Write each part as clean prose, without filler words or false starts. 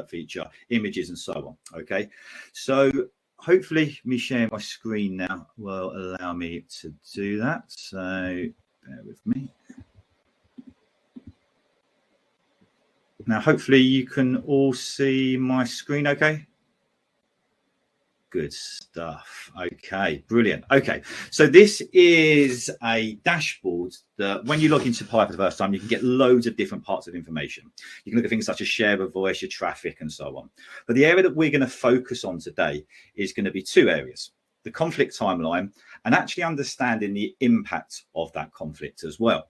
feature, images, and so on. Okay, so hopefully me sharing my screen now will allow me to do that. So bear with me. Now, hopefully you can all see my screen okay? Good stuff. Okay, brilliant. Okay, so this is a dashboard that when you log into Pi for the first time, you can get loads of different parts of information. You can look at things such as share of voice, your traffic, and so on. But the area that we're going to focus on today is going to be two areas: the conflict timeline and actually understanding the impact of that conflict as well.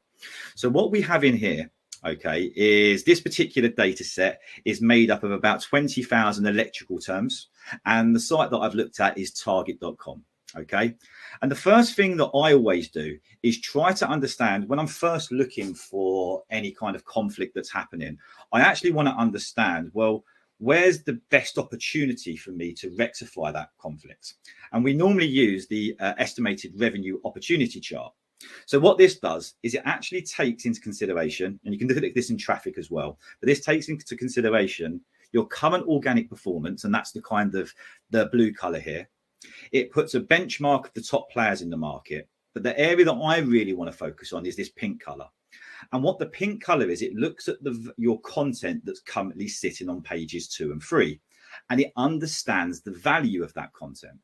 So what we have in here, okay, is this particular data set is made up of about 20,000 electrical terms, and the site that I've looked at is target.com. Okay, and the first thing that I always do is try to understand, when I'm first looking for any kind of conflict that's happening, I actually want to understand, well, where's the best opportunity for me to rectify that conflict? And we normally use the estimated revenue opportunity chart. So what this does is it actually takes into consideration, and you can look at this in traffic as well, but this takes into consideration your current organic performance, and that's the kind of the blue color here. It puts a benchmark of the top players in the market, but the area that I really want to focus on is this pink color. And what the pink color is, it looks at your content that's currently sitting on pages 2 and 3, and it understands the value of that content.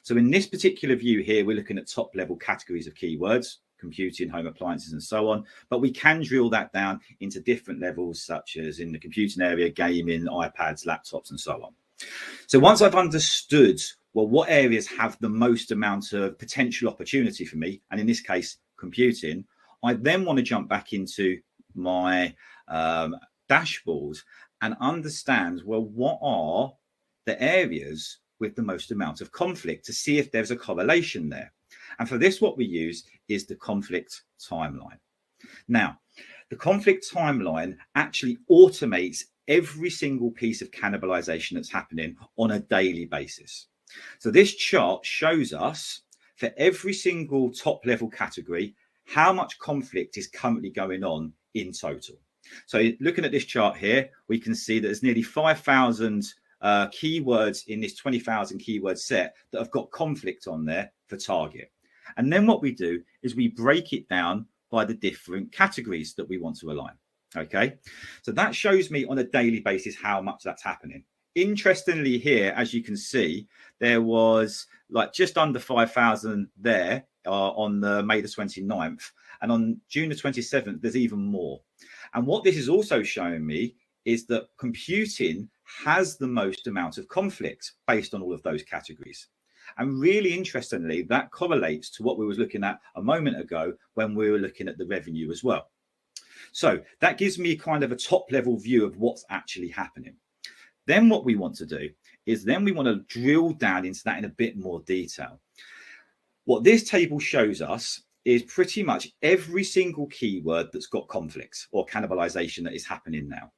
So in this particular view here, we're looking at top level categories of keywords, computing, home appliances, and so on. But we can drill that down into different levels, such as in the computing area, gaming, iPads, laptops, and so on. So once I've understood, well, what areas have the most amount of potential opportunity for me, and in this case, computing, I then want to jump back into my dashboard and understand, well, what are the areas with the most amount of conflict, to see if there's a correlation there. And for this, what we use is the conflict timeline. Now, the conflict timeline actually automates every single piece of cannibalization that's happening on a daily basis. So this chart shows us for every single top level category, how much conflict is currently going on in total. So looking at this chart here, we can see that there's nearly 5,000 keywords in this 20,000 keyword set that have got conflict on there for target. And then what we do is we break it down by the different categories that we want to align. Okay, so that shows me on a daily basis how much that's happening. Interestingly here, as you can see, there was like just under 5,000 there on the May the 29th, and on June the 27th there's even more. And what this is also showing me is that computing has the most amount of conflict based on all of those categories. And really interestingly, that correlates to what we were looking at a moment ago when we were looking at the revenue as well. So that gives me kind of a top level view of what's actually happening. Then what we want to do is then we want to drill down into that in a bit more detail. What this table shows us is pretty much every single keyword that's got conflict or cannibalization that is happening now.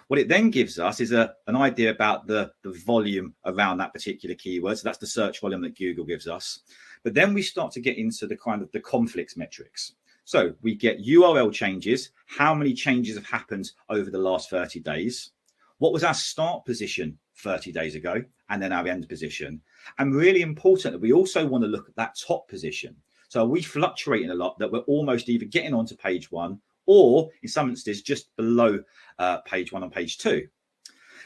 What it then gives us is an idea about the volume around that particular keyword. So that's the search volume that Google gives us. But then we start to get into the kind of the conflicts metrics. So we get URL changes, how many changes have happened over the last 30 days? What was our start position 30 days ago? And then our end position. And really important, we also want to look at that top position. So are we fluctuating a lot that we're almost either getting onto page 1 or in some instances just below page 1 on page 2.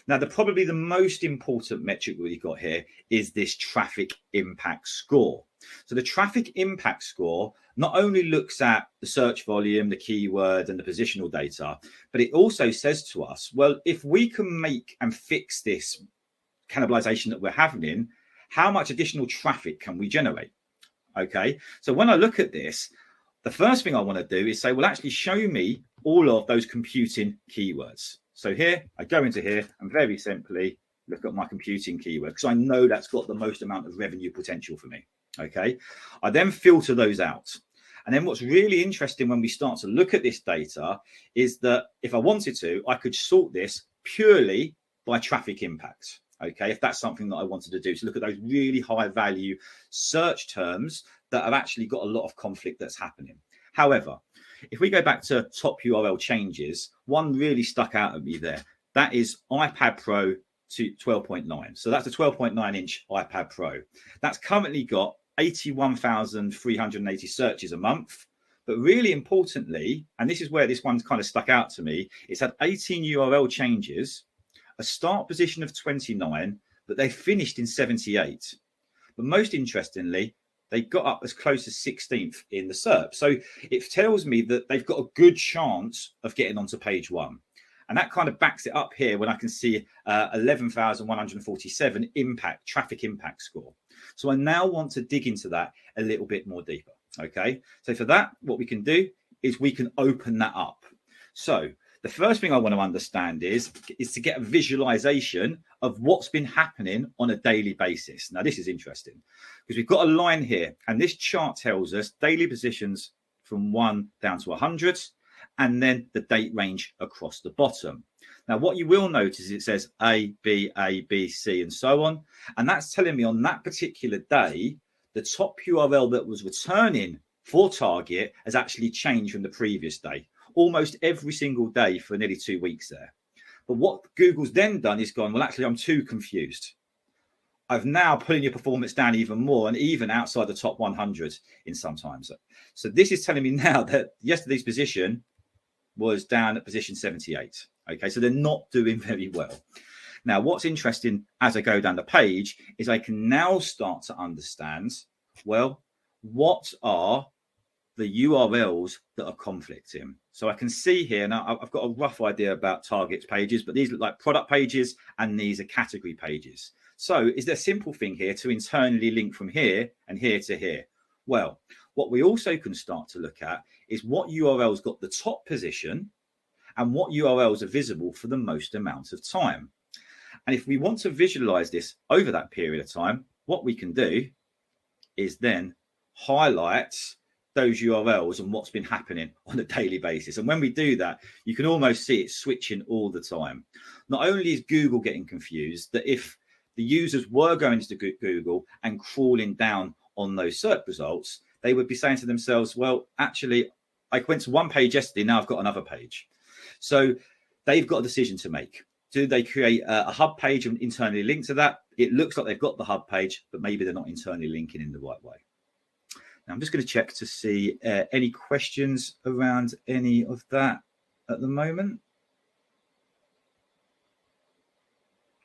Now, probably the most important metric we've got here is this traffic impact score. So the traffic impact score not only looks at the search volume, the keyword, and the positional data, but it also says to us, well, if we can make and fix this cannibalization that we're having, how much additional traffic can we generate? Okay, so when I look at this, the first thing I want to do is say, well, actually show me all of those computing keywords. So here, I go into here and very simply look at my computing keyword because I know that's got the most amount of revenue potential for me. Okay, I then filter those out. And then what's really interesting when we start to look at this data is that if I wanted to, I could sort this purely by traffic impact. Okay, if that's something that I wanted to do, to look at those really high value search terms that have actually got a lot of conflict that's happening. However, if we go back to top URL changes, one really stuck out at me there. that is iPad Pro to 12.9. So that's a 12.9 inch iPad Pro. That's currently got 81,380 searches a month. But really importantly, and this is where this one's kind of stuck out to me, it's had 18 URL changes, a start position of 29, but they finished in 78. But most interestingly, they got up as close as 16th in the SERP. So it tells me that they've got a good chance of getting onto page one. And that kind of backs it up here when I can see 11,147 traffic impact score. So I now want to dig into that a little bit more deeper. Okay, so for that, what we can do is we can open that up. So the first thing I want to understand is to get a visualization of what's been happening on a daily basis. Now, this is interesting because we've got a line here, and this chart tells us daily positions from 1 down to 100, and then the date range across the bottom. Now, what you will notice is it says A, B, C, and so on. And that's telling me on that particular day, the top URL that was returning for target has actually changed from the previous day, almost every single day for nearly 2 weeks there. But what Google's then done is gone, well, actually, I'm too confused. I've now pulling your performance down even more and even outside the top 100 in sometimes. So this is telling me now that yesterday's position was down at position 78. Okay, so they're not doing very well. Now, what's interesting as I go down the page is I can now start to understand, well, what are the URLs that are conflicting? So I can see here, now I've got a rough idea about targets pages, but these look like product pages and these are category pages. So is there a simple thing here to internally link from here and here to here? Well, what we also can start to look at is what URLs got the top position and what URLs are visible for the most amount of time. And if we want to visualize this over that period of time, what we can do is then highlight those URLs and what's been happening on a daily basis. And when we do that, you can almost see it switching all the time. Not only is Google getting confused, that if the users were going to Google and crawling down on those search results, they would be saying to themselves, well, actually, I went to one page yesterday, now I've got another page. So they've got a decision to make. Do they create a hub page and internally link to that? It looks like they've got the hub page, but maybe they're not internally linking in the right way. Now, I'm just going to check to see any questions around any of that at the moment.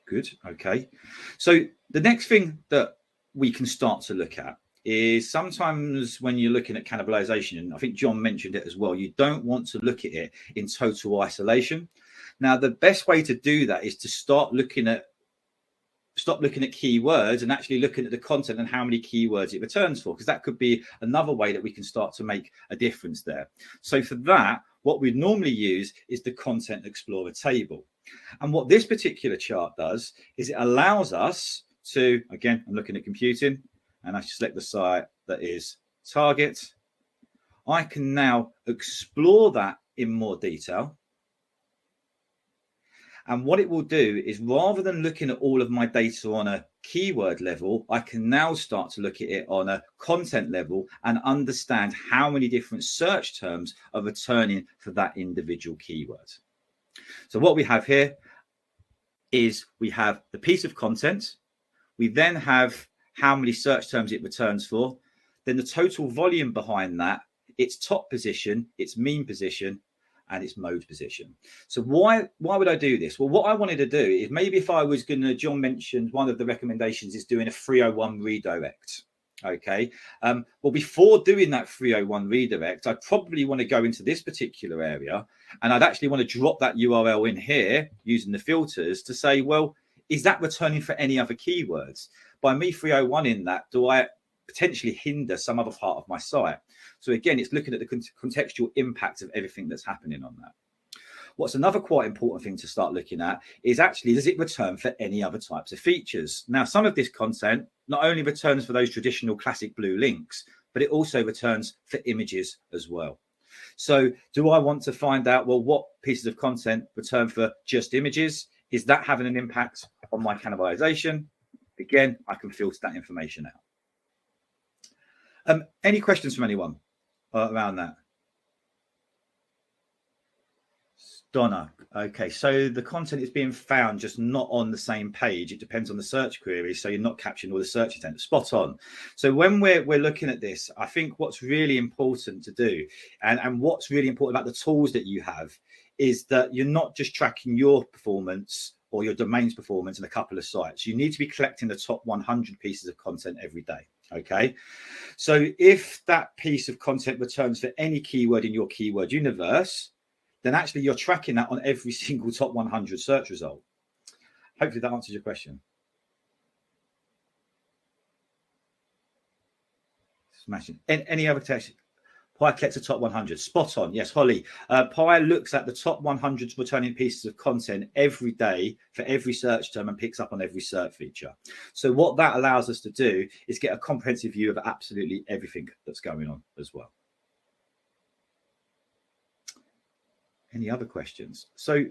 Good. Okay. So the next thing that we can start to look at is sometimes when you're looking at cannibalization, and I think John mentioned it as well, you don't want to look at it in total isolation. Now, the best way to do that is to stop looking at keywords and actually looking at the content and how many keywords it returns for, because that could be another way that we can start to make a difference there. So for that, what we normally use is the Content Explorer table. And what this particular chart does is it allows us to, again, I'm looking at computing, and I select the site that is target. I can now explore that in more detail. And what it will do is rather than looking at all of my data on a keyword level, I can now start to look at it on a content level and understand how many different search terms are returning for that individual keyword. So what we have here is we have the piece of content. We then have how many search terms it returns for, then the total volume behind that, its top position, its mean position, and its mode position. So why would I do this? Well, what I wanted to do is maybe if I was going to, John mentioned one of the recommendations is doing a 301 redirect. Okay. Well, before doing that 301 redirect, I probably want to go into this particular area and I'd actually want to drop that URL in here using the filters to say, well, is that returning for any other keywords? By me 301 in that, do I potentially hinder some other part of my site? So again, it's looking at the contextual impact of everything that's happening on that. What's another quite important thing to start looking at is actually, does it return for any other types of features? Now, some of this content not only returns for those traditional classic blue links, but it also returns for images as well. So do I want to find out, well, what pieces of content return for just images? Is that having an impact on my cannibalization? Again, I can filter that information out. Any questions from anyone around that? Donna, okay, so the content is being found just not on the same page. It depends on the search query, so you're not capturing all the search intent. Spot on. So when we're looking at this, I think what's really important to do, and what's really important about the tools that you have, is that you're not just tracking your performance or your domain's performance in a couple of sites. You need to be collecting the top 100 pieces of content every day. Okay, so if that piece of content returns for any keyword in your keyword universe, then actually you're tracking that on every single top 100 search result. Hopefully that answers your question. Smashing. Any other text? Pi collects the top 100. Spot on. Yes, Holly. Pi looks at the top 100 returning pieces of content every day for every search term and picks up on every search feature. So what that allows us to do is get a comprehensive view of absolutely everything that's going on as well. Any other questions? So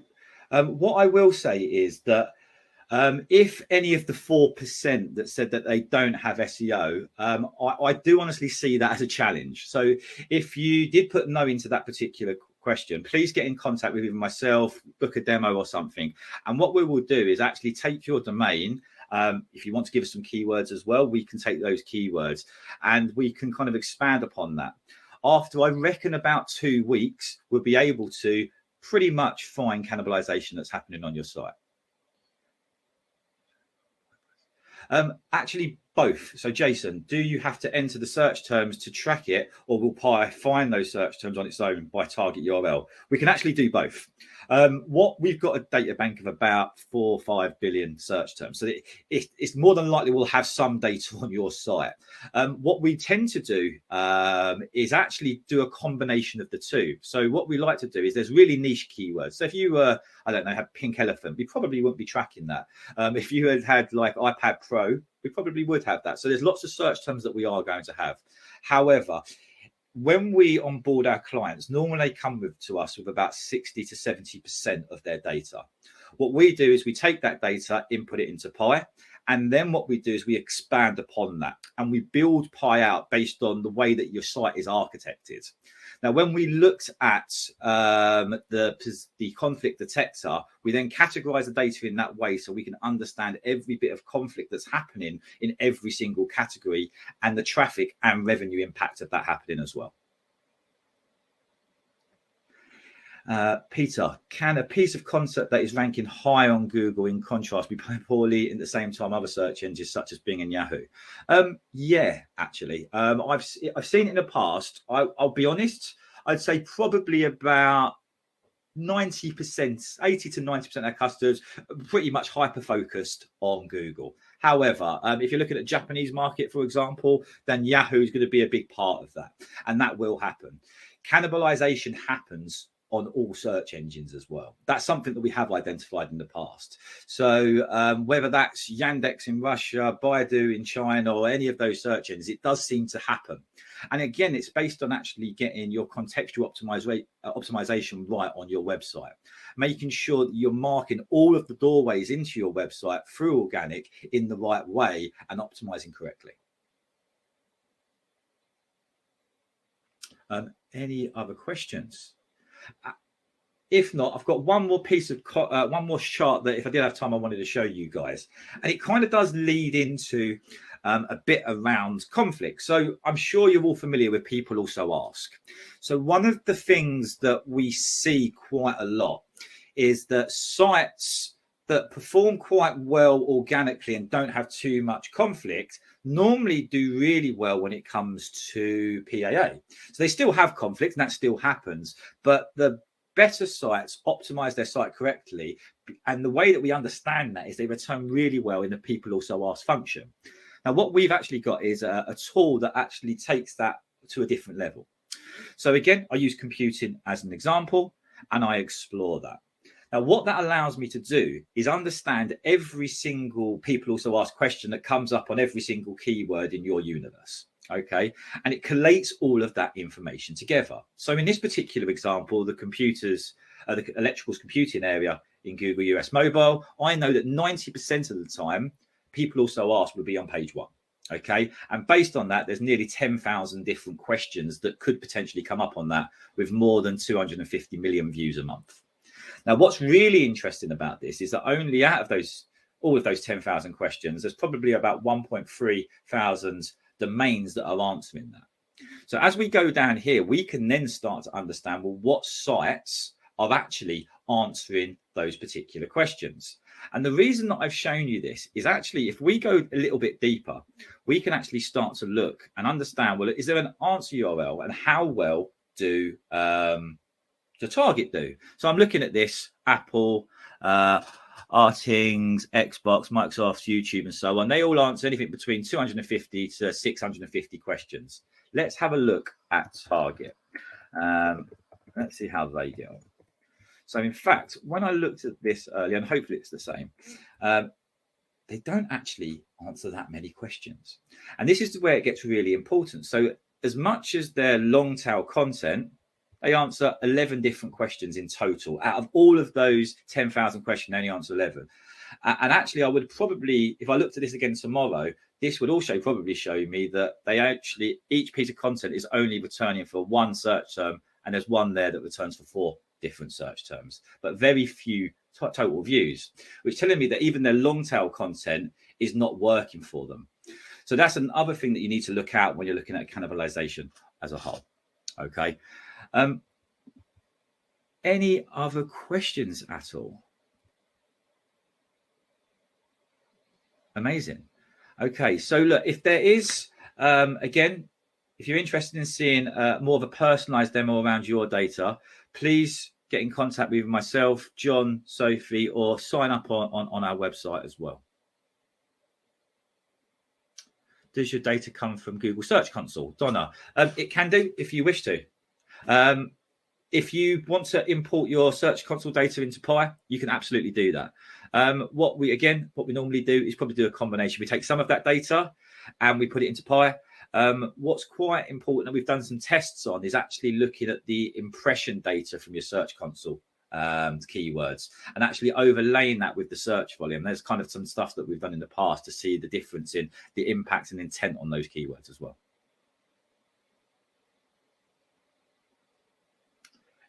what I will say is that if any of the 4% that said that they don't have SEO, I do honestly see that as a challenge. So if you did put no into that particular question, please get in contact with either myself, book a demo or something. And what we will do is actually take your domain. If you want to give us some keywords as well, we can take those keywords and we can kind of expand upon that. After, I reckon, about 2 weeks, we'll be able to pretty much find cannibalization that's happening on your site. Actually, both. So, Jason, do you have to enter the search terms to track it, or will Pi find those search terms on its own by target URL? We can actually do both. What we've got a data bank of about 4 or 5 billion search terms. So it's more than likely we'll have some data on your site. What we tend to do is actually do a combination of the two. So what we like to do is there's really niche keywords. So if you were, I don't know, have pink elephant, we probably wouldn't be tracking that. If you had like iPad Pro, we probably would have that. So there's lots of search terms that we are going to have. However, when we onboard our clients, normally they come to us with about 60 to 70% of their data. What we do is we take that data, input it into Pi, and then what we do is we expand upon that and we build Pi out based on the way that your site is architected. Now, when we looked at the conflict detector, we then categorize the data in that way so we can understand every bit of conflict that's happening in every single category and the traffic and revenue impact of that happening as well. Peter, can a piece of content that is ranking high on Google in contrast be playing poorly at the same time other search engines such as Bing and Yahoo? Yeah, actually, I've seen it in the past. I'll be honest, I'd say probably about 90%, 80 to 90% of our customers are pretty much hyper focused on Google. However, if you're looking at the Japanese market, for example, then Yahoo is going to be a big part of that, and that will happen. Cannibalization happens on all search engines as well. That's something that we have identified in the past. So whether that's Yandex in Russia, Baidu in China, or any of those search engines, it does seem to happen. And again, it's based on actually getting your contextual optimization right on your website, making sure that you're marking all of the doorways into your website through organic in the right way and optimizing correctly. Any other questions? If not, I've got one more piece of one more chart that if I did have time, I wanted to show you guys. And it kind of does lead into a bit around conflict. So I'm sure you're all familiar with people also ask. So one of the things that we see quite a lot is that sites that perform quite well organically and don't have too much conflict normally do really well when it comes to PAA. So they still have conflict and that still happens, but the better sites optimize their site correctly. And the way that we understand that is they return really well in the people also ask function. Now, what we've actually got is a tool that actually takes that to a different level. So again, I use computing as an example and I explore that. Now, what that allows me to do is understand every single people also ask question that comes up on every single keyword in your universe. Okay. And it collates all of that information together. So in this particular example, the computers, the electricals computing area in Google US Mobile, I know that 90% of the time, people also ask will be on page 1. Okay. And based on that, there's nearly 10,000 different questions that could potentially come up on that with more than 250 million views a month. Now, what's really interesting about this is that only out of all of those 10,000 questions, there's probably about 1.3 thousand domains that are answering that. So as we go down here, we can then start to understand, well, what sites are actually answering those particular questions. And the reason that I've shown you this is actually, if we go a little bit deeper, we can actually start to look and understand, well, is there an answer URL, and how well do the target do? So I'm looking at this: Apple, Artings, Xbox, Microsoft, YouTube, and so on. They all answer anything between 250 to 650 questions. Let's have a look at target. Let's see how they get on. So in fact, when I looked at this earlier, and hopefully it's the same, they don't actually answer that many questions. And this is where it gets really important. So as much as their long tail content, they answer 11 different questions in total. Out of all of those 10,000 questions, they only answer 11. And actually, I would probably, if I looked at this again tomorrow, this would also probably show me that they actually, each piece of content is only returning for one search term, and there's one there that returns for 4 different search terms, but very few total views, which telling me that even their long tail content is not working for them. So that's another thing that you need to look at when you're looking at cannibalization as a whole. Okay. Any other questions at all? Amazing. Okay, so look, if there is, again, if you're interested in seeing more of a personalized demo around your data, please get in contact with myself, John, Sophie, or sign up on our website as well. Does your data come from Google Search Console? Donna, it can do if you wish to. If you want to import your Search Console data into Pi, you can absolutely do that. What we normally do is probably do a combination. We take some of that data and we put it into Pi. What's quite important that we've done some tests on is actually looking at the impression data from your Search Console keywords and actually overlaying that with the search volume. There's kind of some stuff that we've done in the past to see the difference in the impact and intent on those keywords as well.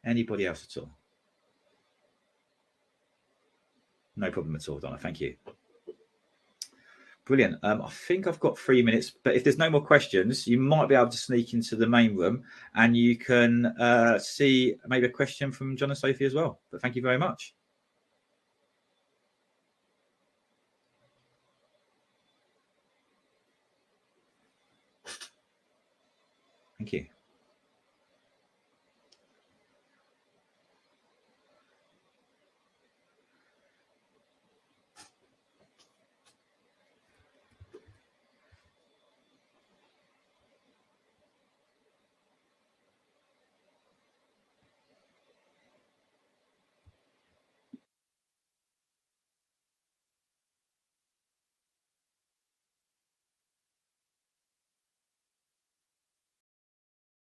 Anybody else at all? No problem at all, Donna. Thank you. Brilliant. I think I've got 3 minutes, but if there's no more questions, you might be able to sneak into the main room and you can see maybe a question from John and Sophie as well. But thank you very much. Thank you.